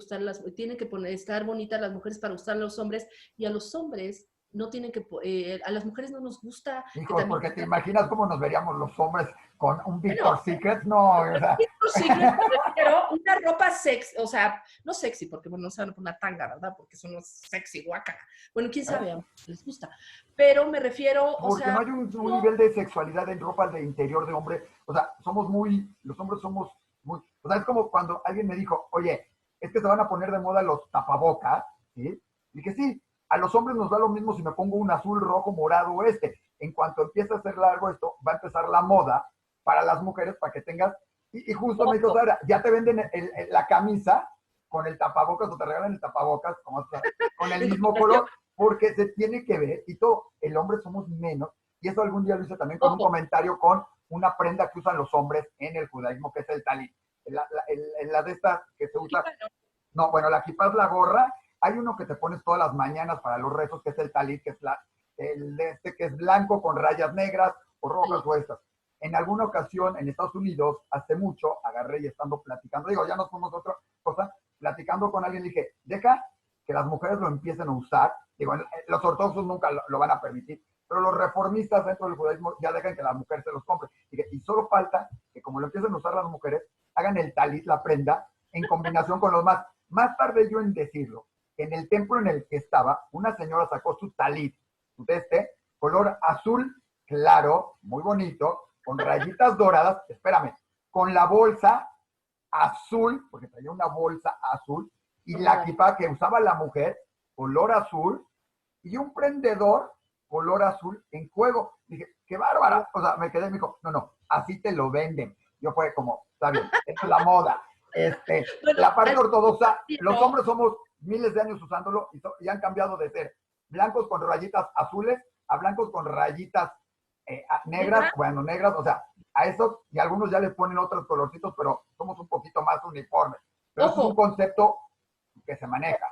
estar bonitas las mujeres para gustar a los hombres y a los hombres no tienen que, a las mujeres no nos gusta que Hijos, también... porque te imaginas cómo nos veríamos los hombres con un Bueno, Victor Secret, no, o sea, Victor's Secret me refiero a una ropa sexy, o sea, no sexy, porque bueno, no se van a poner tanga, ¿verdad? Porque son los sexy, guaca. Bueno, quién sabe, a les gusta. Pero me refiero, o porque no sea, hay un no, nivel de sexualidad en ropa de interior de hombre, o sea, los hombres somos muy, o sea, es como cuando alguien me dijo, oye, es que se van a poner de moda los tapabocas, ¿sí? Y dije, sí, a los hombres nos da lo mismo si me pongo un azul, rojo, morado o este. En cuanto empiece a ser largo esto, va a empezar la moda para las mujeres para que tengas, y justo me dijo, Sara, ya te venden la camisa con el tapabocas o te regalan el tapabocas, como está, con el en mismo combinación, color, porque se tiene que ver y todo. El hombre somos menos, y eso algún día lo hice también con un ojo, comentario con una prenda que usan los hombres en el judaísmo, que es el talit. La de estas que se usa, no, bueno, la kippah es la gorra. Hay uno que te pones todas las mañanas para los rezos, que es el talit, que es el de este que es blanco con rayas negras o rojas o estas. En alguna ocasión en Estados Unidos, hace mucho, agarré y estando platicando, digo, ya nos fuimos a otra cosa, platicando con alguien, dije, deja que las mujeres lo empiecen a usar. Digo, los ortodoxos nunca lo van a permitir, pero los reformistas dentro del judaísmo ya dejan que la mujer se los compre. Dije, y solo falta que como lo empiecen a usar las mujeres, hagan el talit, la prenda, en combinación con los más. Más tarde yo en decirlo, en el templo en el que estaba, una señora sacó su talit, su color azul claro, muy bonito, con rayitas doradas, espérame, con la bolsa azul, porque traía una bolsa azul, y la kippah que usaba la mujer, color azul, y un prendedor, color azul, en juego. Dije, qué bárbara. O sea, me quedé, me dijo, no, así te lo venden. Yo fue como, está bien, esta es la moda. Bueno, la parte ortodoxa, los hombres somos miles de años usándolo y han cambiado de ser blancos con rayitas azules a blancos con rayitas negras, bueno, negras, o sea, a esos, y algunos ya les ponen otros colorcitos, pero somos un poquito más uniformes. Pero es un concepto que se maneja.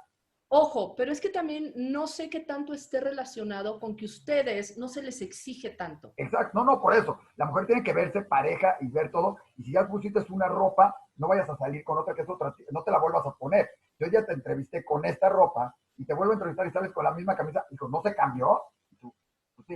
Ojo, pero es que también no sé qué tanto esté relacionado con que ustedes no se les exige tanto. Exacto, no, por eso. La mujer tiene que verse pareja y ver todo. Y si ya pusiste una ropa, no vayas a salir con otra que es otra, no te la vuelvas a poner. Yo ya te entrevisté con esta ropa y te vuelvo a entrevistar y sales con la misma camisa. Dijo, ¿no se cambió? Sí.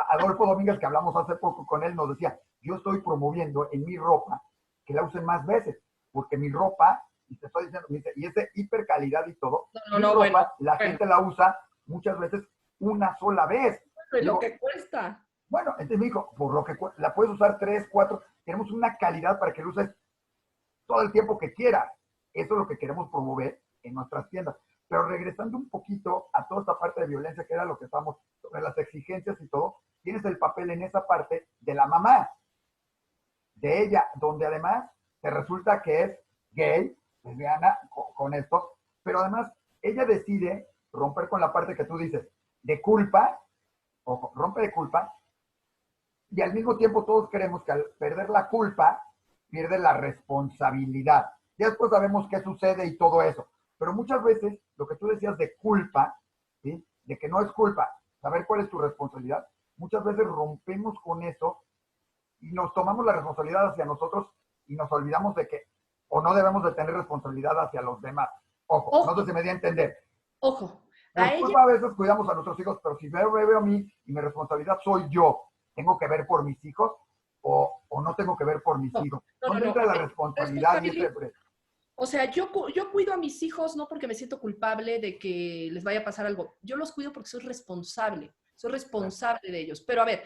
Adolfo Domínguez, que hablamos hace poco con él, nos decía, yo estoy promoviendo en mi ropa que la usen más veces, porque mi ropa, y te estoy diciendo, y es de hipercalidad y todo, mi ropa, la gente la usa muchas veces una sola vez. Pero lo que cuesta. Bueno, entonces me dijo, por lo que la puedes usar 3, 4, tenemos una calidad para que la uses todo el tiempo que quieras. Eso es lo que queremos promover en nuestras tiendas. Pero regresando un poquito a toda esta parte de violencia, que era lo que estamos, sobre las exigencias y todo, tienes el papel en esa parte de la mamá, de ella, donde además te resulta que es gay, lesbiana, con esto, pero además ella decide romper con la parte que tú dices, de culpa, o rompe de culpa, y al mismo tiempo todos queremos que al perder la culpa, pierde la responsabilidad. Ya después sabemos qué sucede y todo eso. Pero muchas veces lo que tú decías de culpa, ¿sí? De que no es culpa, saber cuál es tu responsabilidad, muchas veces rompemos con eso y nos tomamos la responsabilidad hacia nosotros y nos olvidamos de que o no debemos de tener responsabilidad hacia los demás. Ojo. No sé si me di a entender. Ojo. A veces cuidamos a nuestros hijos, pero si veo a mí y mi responsabilidad soy yo, ¿tengo que ver por mis hijos o no tengo que ver por mis hijos? ¿Dónde entra la responsabilidad? O sea, yo cuido a mis hijos no porque me siento culpable de que les vaya a pasar algo. Yo los cuido porque soy responsable de ellos. Pero a ver,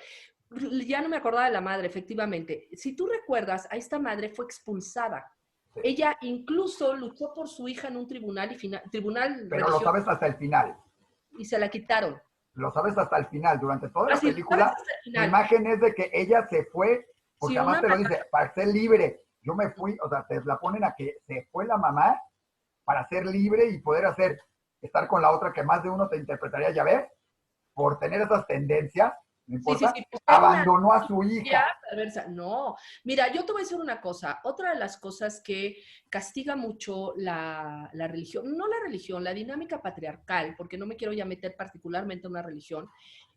ya no me acordaba de la madre, efectivamente. Si tú recuerdas, a esta madre fue expulsada. Sí. Ella incluso luchó por su hija en un tribunal tribunal pero religioso. Lo sabes hasta el final. Y se la quitaron. Lo sabes hasta el final. Durante toda la película, la imagen es de que ella se fue, porque además te lo dice, para ser libre. Yo me fui, o sea, te la ponen a que se fue la mamá para ser libre y poder estar con la otra que más de uno te interpretaría, ya ves, por tener esas tendencias, no importa, pues abandonó a su hija. Perversa. No, mira, yo te voy a decir una cosa. Otra de las cosas que castiga mucho la religión, no la religión, la dinámica patriarcal, porque no me quiero ya meter particularmente en una religión,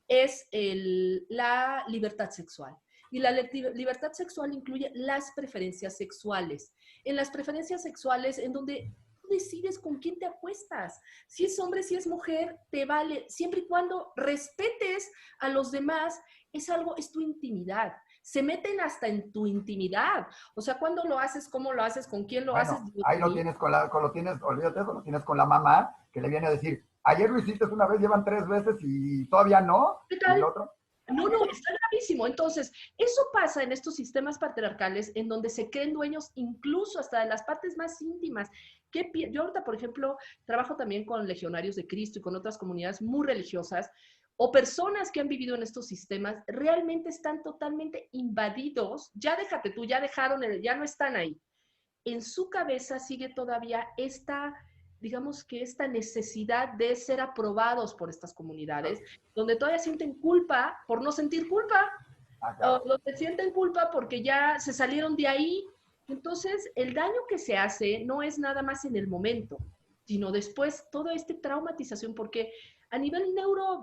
es la libertad sexual. Y la libertad sexual incluye las preferencias sexuales. En las preferencias sexuales, en donde tú decides con quién te acuestas. Si es hombre, si es mujer, te vale. Siempre y cuando respetes a los demás, es tu intimidad. Se meten hasta en tu intimidad. O sea, ¿cuándo lo haces? ¿Cómo lo haces? ¿Con quién lo haces? Ahí lo tienes olvídate eso, lo tienes con la mamá, que le viene a decir, ayer lo hiciste una vez, llevan 3 veces y todavía no. ¿Qué tal? ¿Y el otro? No, está gravísimo. Entonces, eso pasa en estos sistemas patriarcales en donde se creen dueños incluso hasta de las partes más íntimas. Yo ahorita, por ejemplo, trabajo también con legionarios de Cristo y con otras comunidades muy religiosas o personas que han vivido en estos sistemas, realmente están totalmente invadidos. Ya déjate tú, ya ya no están ahí. En su cabeza sigue todavía digamos que esta necesidad de ser aprobados por estas comunidades, donde todavía sienten culpa por no sentir culpa. Ah, o claro. donde sienten culpa porque ya se salieron de ahí. Entonces, el daño que se hace no es nada más en el momento, sino después toda esta traumatización, porque a nivel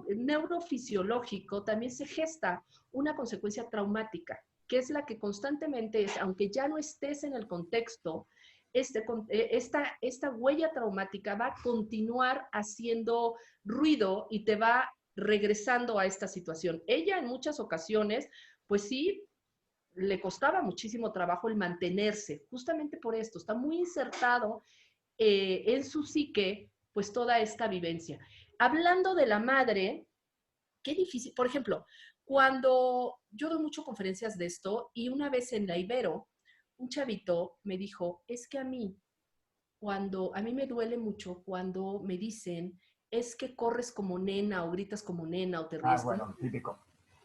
neurofisiológico también se gesta una consecuencia traumática, que es la que constantemente es, aunque ya no estés en el contexto, esta huella traumática va a continuar haciendo ruido y te va regresando a esta situación. Ella en muchas ocasiones, pues sí, le costaba muchísimo trabajo el mantenerse, justamente por esto, está muy insertado en su psique, pues toda esta vivencia. Hablando de la madre, qué difícil, por ejemplo, cuando yo doy muchas conferencias de esto y una vez en la Ibero, un chavito me dijo, es que a mí me duele mucho cuando me dicen, es que corres como nena o gritas como nena o te Ah, ríes como... bueno, típico.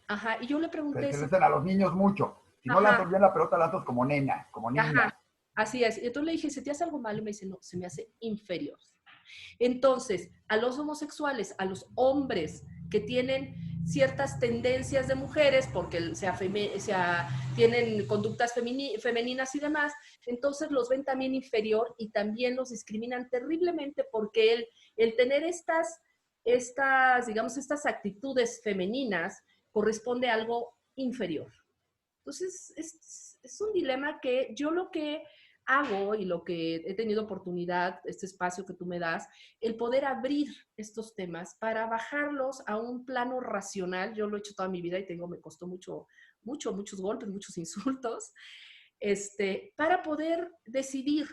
Ajá, y yo le pregunté, Se le dicen a los niños mucho. Si no ajá, lanzas bien la pelota, lanzas como nena, como ajá, niña. así es. Y entonces le dije, ¿se te hace algo malo? Y me dice, no, se me hace inferior. Entonces, a los homosexuales, a los hombres que tienen ciertas tendencias de mujeres, porque tienen conductas femeninas y demás, entonces los ven también inferior y también los discriminan terriblemente porque el tener digamos, estas actitudes femeninas corresponde a algo inferior. Entonces, es un dilema que yo lo que hago y lo que he tenido oportunidad, este espacio que tú me das, el poder abrir estos temas para bajarlos a un plano racional. Yo lo he hecho toda mi vida y me costó muchos golpes, muchos insultos, para poder decidir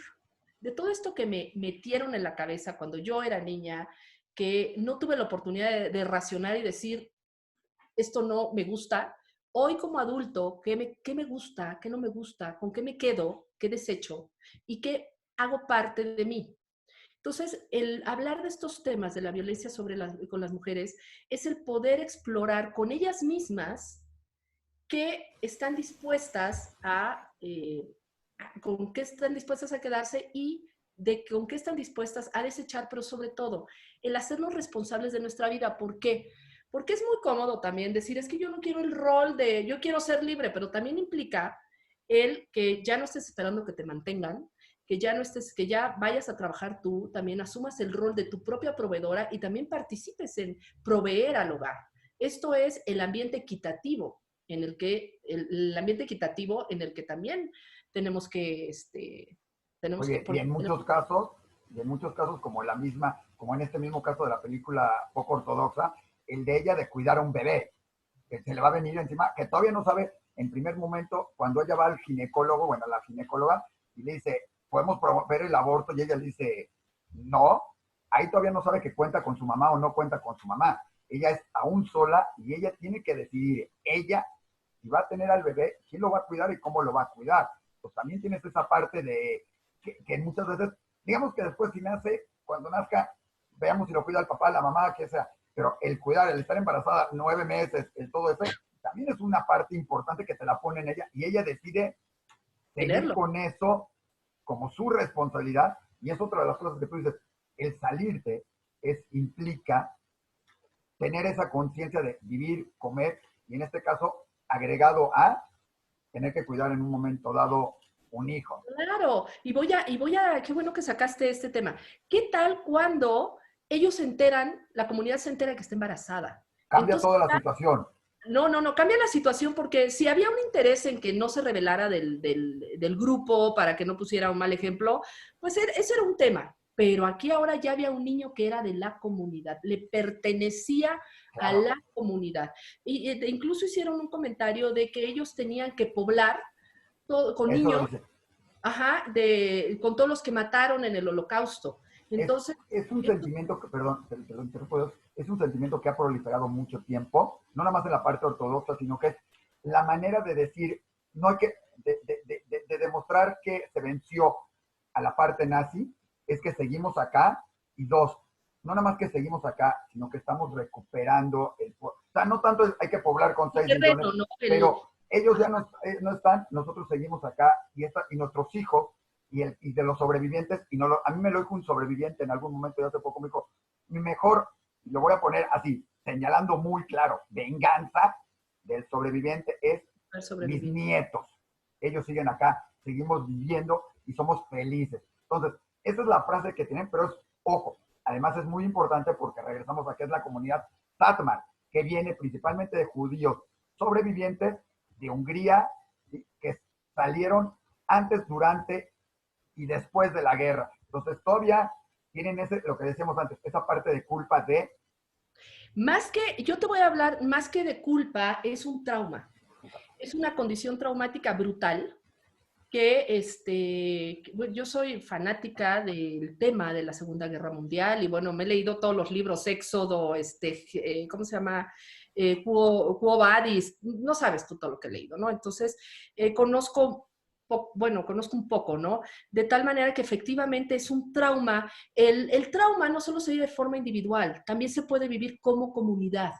de todo esto que me metieron en la cabeza cuando yo era niña, que no tuve la oportunidad de racionar y decir, esto no me gusta. Hoy como adulto, ¿qué me gusta? ¿Qué no me gusta? ¿Con qué me quedo? ¿Qué desecho? ¿Y qué hago parte de mí? Entonces, el hablar de estos temas de la violencia con las mujeres es el poder explorar con ellas mismas qué están dispuestas con qué están dispuestas a quedarse y con qué están dispuestas a desechar, pero sobre todo, el hacernos responsables de nuestra vida. ¿Por qué? Porque es muy cómodo también decir, es que yo no quiero el rol yo quiero ser libre, pero también implica el que ya no estés esperando que te mantengan, que ya vayas a trabajar tú, también asumas el rol de tu propia proveedora y también participes en proveer al hogar. Esto es el ambiente equitativo, el ambiente equitativo en el que también tenemos que, Oye, y en muchos casos, como como en este mismo caso de la película poco ortodoxa, el de ella de cuidar a un bebé, que se le va a venir encima, que todavía no sabe en primer momento, cuando ella va al ginecólogo, bueno, a la ginecóloga, y le dice, podemos promover el aborto, y ella le dice, no, ahí todavía no sabe que cuenta con su mamá o no cuenta con su mamá. Ella es aún sola y ella tiene que decidir, ella, si va a tener al bebé, quién lo va a cuidar y cómo lo va a cuidar. Pues también tienes esa parte de que muchas veces, digamos que después si nace, cuando nazca, veamos si lo cuida el papá, la mamá, que sea, pero el cuidar, el estar embarazada 9 meses, el todo eso, también es una parte importante que te la pone en ella y ella decide seguir tenerlo. con eso como su responsabilidad y es otra de las cosas que tú dices, el salirte implica tener esa conciencia de vivir, comer y en este caso agregado a tener que cuidar en un momento dado un hijo. Claro, qué bueno que sacaste este tema. ¿Qué tal cuando ellos se enteran, la comunidad se entera que está embarazada? Cambia Entonces, toda la situación. no, cambia la situación porque si había un interés en que no se revelara del grupo para que no pusiera un mal ejemplo, pues ese era un tema. Pero aquí ahora ya había un niño que era de la comunidad, le pertenecía a Claro, la comunidad. Incluso hicieron un comentario de que ellos tenían que poblar con eso lo niños, dice. ajá, con todos los que mataron en el Holocausto. Es, Entonces, es un esto, sentimiento que, perdón, es un sentimiento que ha proliferado mucho tiempo, no nada más en la parte ortodoxa, sino que es la manera de decir, no hay que, de demostrar que se venció a la parte nazi, es que seguimos acá, y dos, no nada más que seguimos acá, sino que estamos recuperando o sea, no tanto hay que poblar con el 6 millones, terreno, ¿no? pero ellos ya Ajá, no están, nosotros seguimos acá, y nuestros hijos y de los sobrevivientes, a mí me lo dijo un sobreviviente en algún momento de hace poco, me dijo, mi mejor, lo voy a poner así, señalando muy claro, venganza del sobreviviente es haber mis sobrevivido. nietos, ellos siguen acá, seguimos viviendo y somos felices. Entonces, esa es la frase que tienen, pero es, ojo, además es muy importante porque regresamos a que es la comunidad Tatmar, que viene principalmente de judíos sobrevivientes de Hungría, ¿sí? Que salieron antes, durante y después de la guerra. Entonces todavía tienen ese, lo que decíamos antes, esa parte de culpa de... Más que, yo te voy a hablar, más que de culpa, es un trauma. Es una condición traumática brutal que bueno, yo soy fanática del tema de la Segunda Guerra Mundial y bueno, me he leído todos los libros, Éxodo, ¿cómo se llama? Quo Vadis, no sabes tú todo lo que he leído, ¿no? Entonces, conozco un poco, ¿no? De tal manera que efectivamente es un trauma. El trauma no solo se vive de forma individual, también se puede vivir como comunidad.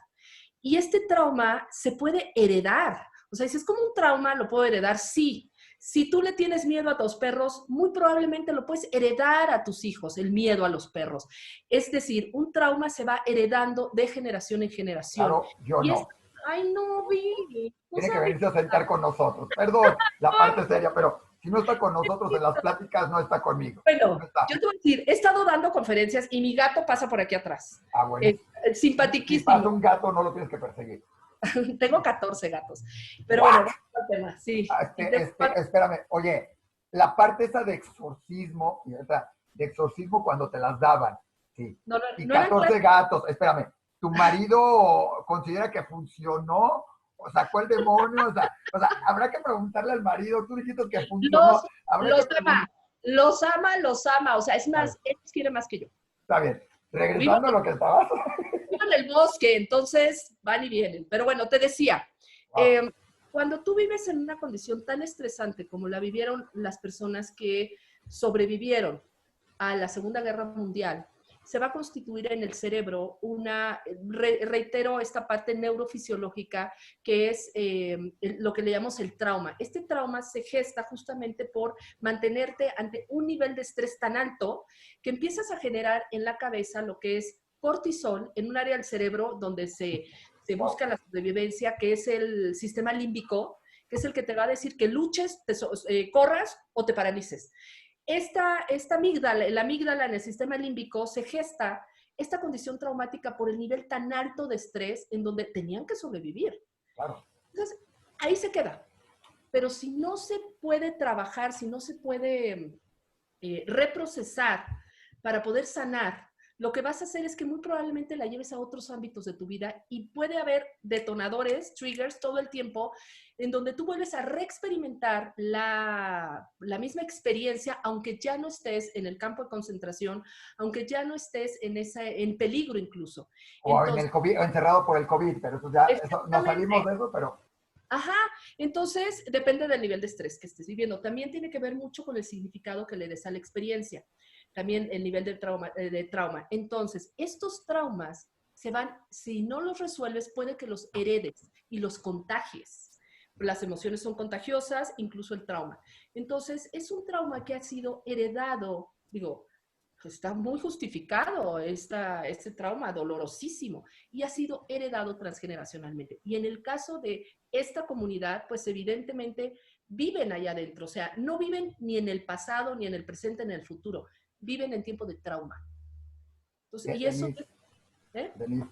Y este trauma se puede heredar. O sea, si es como un trauma, lo puedo heredar, sí. Si tú le tienes miedo a tus perros, muy probablemente lo puedes heredar a tus hijos, el miedo a los perros. Es decir, un trauma se va heredando de generación en generación. Claro, yo Y es, no. ay, no, vi, no Tiene que sabía. venirse a sentar con nosotros. Perdón, la parte seria, pero si no está con nosotros en las pláticas, no está conmigo. No Bueno, está. yo te voy a decir, he estado dando conferencias y mi gato pasa por aquí atrás. Ah, buenísimo. Si pasa Simpatiquísimo. un gato, no lo tienes que perseguir. Tengo 14 gatos. Pero bueno, ¿What? vamos al tema, sí. Y tengo Espérame, oye, la parte esa de exorcismo, y otra, de exorcismo cuando te las daban, sí. no, no, Y no eran clases. 14 gatos, espérame, ¿tu marido considera que funcionó? O sacó el demonio, o sea, habrá que preguntarle al marido, tú dijiste que funcionó, Los, habrá que los ama, preguntar. los ama, los ama. O sea, es A ver, más, él los quiere más que yo. está bien, Vivo, regresando a lo que estabas. vivo en el bosque, entonces van y vienen. Pero bueno, te decía, Wow, cuando tú vives en una condición tan estresante como la vivieron las personas que sobrevivieron a la Segunda Guerra Mundial, se va a constituir en el cerebro reitero, esta parte neurofisiológica que es lo que le llamamos el trauma. Este trauma se gesta justamente por mantenerte ante un nivel de estrés tan alto que empiezas a generar en la cabeza lo que es cortisol en un área del cerebro donde se wow. busca la sobrevivencia, que es el sistema límbico, que es el que te va a decir que luches, corras o te paralices. Esta amígdala, la amígdala en el sistema límbico se gesta esta condición traumática por el nivel tan alto de estrés en donde tenían que sobrevivir. Claro. Entonces, ahí se queda. Pero si no se puede trabajar, si no se puede reprocesar para poder sanar, lo que vas a hacer es que muy probablemente la lleves a otros ámbitos de tu vida y puede haber detonadores, triggers todo el tiempo, en donde tú vuelves a reexperimentar la misma experiencia, aunque ya no estés en el campo de concentración, aunque ya no estés en peligro incluso. O en Entonces, el COVID, o encerrado por el COVID, pero eso ya, eso, no salimos exactamente. de eso, pero Ajá, entonces depende del nivel de estrés que estés viviendo. También tiene que ver mucho con el significado que le des a la experiencia. También el nivel de trauma. Entonces, estos traumas se van, si no los resuelves, puede que los heredes y los contagies. Las emociones son contagiosas, incluso el trauma. Entonces, es un trauma que ha sido heredado, digo, está muy justificado este trauma dolorosísimo y ha sido heredado transgeneracionalmente. Y en el caso de esta comunidad, pues evidentemente viven allá adentro, o sea, no viven ni en el pasado, ni en el presente, ni en el futuro, viven en tiempo de trauma. Entonces, y eso, Denise, ¿eh? Denise,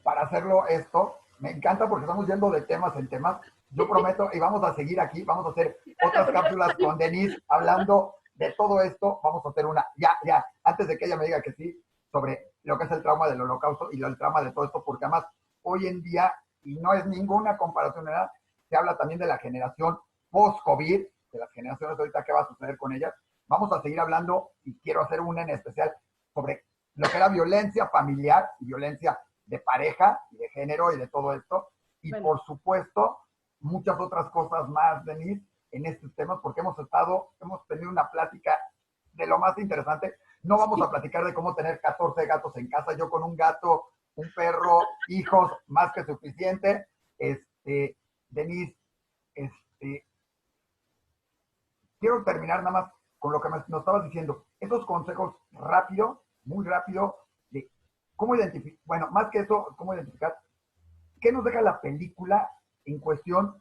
para hacerlo esto, me encanta porque estamos yendo de temas en temas. Yo prometo, y vamos a seguir aquí, vamos a hacer otras cápsulas con Denise hablando de todo esto. Vamos a hacer una, ya, antes de que ella me diga que sí, sobre lo que es el trauma del holocausto y el trauma de todo esto, porque además hoy en día, y no es ninguna comparación, ¿verdad? Se habla también de la generación post-COVID, de las generaciones ahorita, qué va a suceder con ellas. Vamos a seguir hablando y quiero hacer una en especial sobre lo que era violencia familiar y violencia de pareja y de género y de todo esto. Y Bueno, por supuesto, muchas otras cosas más, Denise, en estos temas, porque hemos tenido una plática de lo más interesante. No vamos a platicar de cómo tener 14 gatos en casa. Yo con un gato, un perro, hijos, más que suficiente. Denise, quiero terminar nada más con lo que nos estabas diciendo. Esos consejos rápido, muy rápido, de cómo identificar, bueno, más que eso, cómo identificar, qué nos deja la película en cuestión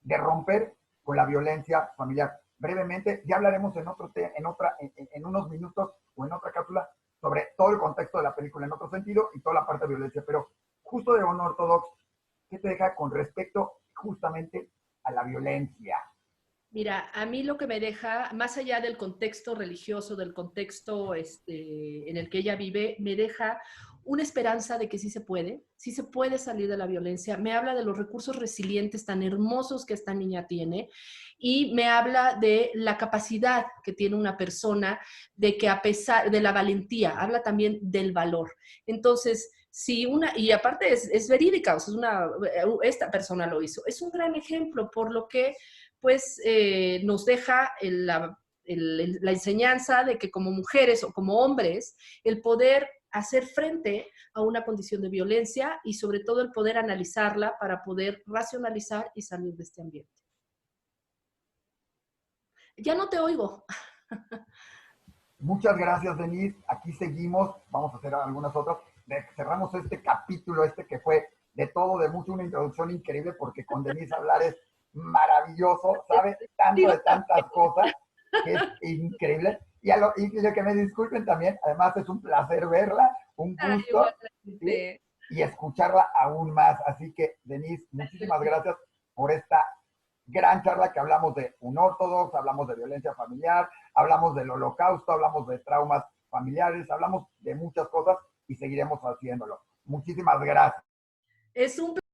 de romper con la violencia familiar. Brevemente, ya hablaremos en unos minutos o en otra cápsula sobre todo el contexto de la película en otro sentido y toda la parte de violencia, pero justo de Unorthodox, ¿qué te deja con respecto justamente a la violencia? Mira, a mí lo que me deja, más allá del contexto religioso, del contexto en el que ella vive, me deja una esperanza de que sí se puede salir de la violencia. Me habla de los recursos resilientes tan hermosos que esta niña tiene y me habla de la capacidad que tiene una persona de que a pesar de la valentía, habla también del valor. Entonces, y aparte es verídica, o sea, esta persona lo hizo. Es un gran ejemplo, por lo que pues nos deja la enseñanza de que como mujeres o como hombres, el poder hacer frente a una condición de violencia y sobre todo el poder analizarla para poder racionalizar y salir de este ambiente. Ya no te oigo. Muchas gracias, Denise. Aquí seguimos. Vamos a hacer algunas otras. Cerramos este capítulo, que fue de todo, de mucho, una introducción increíble, porque con Denise hablar es maravilloso, sabe tanto de tantas cosas, que es increíble. Y que me disculpen también, además es un placer verla, un gusto, ¿sí? Y escucharla aún más. Así que, Denise, muchísimas gracias por esta gran charla que hablamos de Unorthodox, hablamos de violencia familiar, hablamos del holocausto, hablamos de traumas familiares, hablamos de muchas cosas y seguiremos haciéndolo. Muchísimas gracias. Es un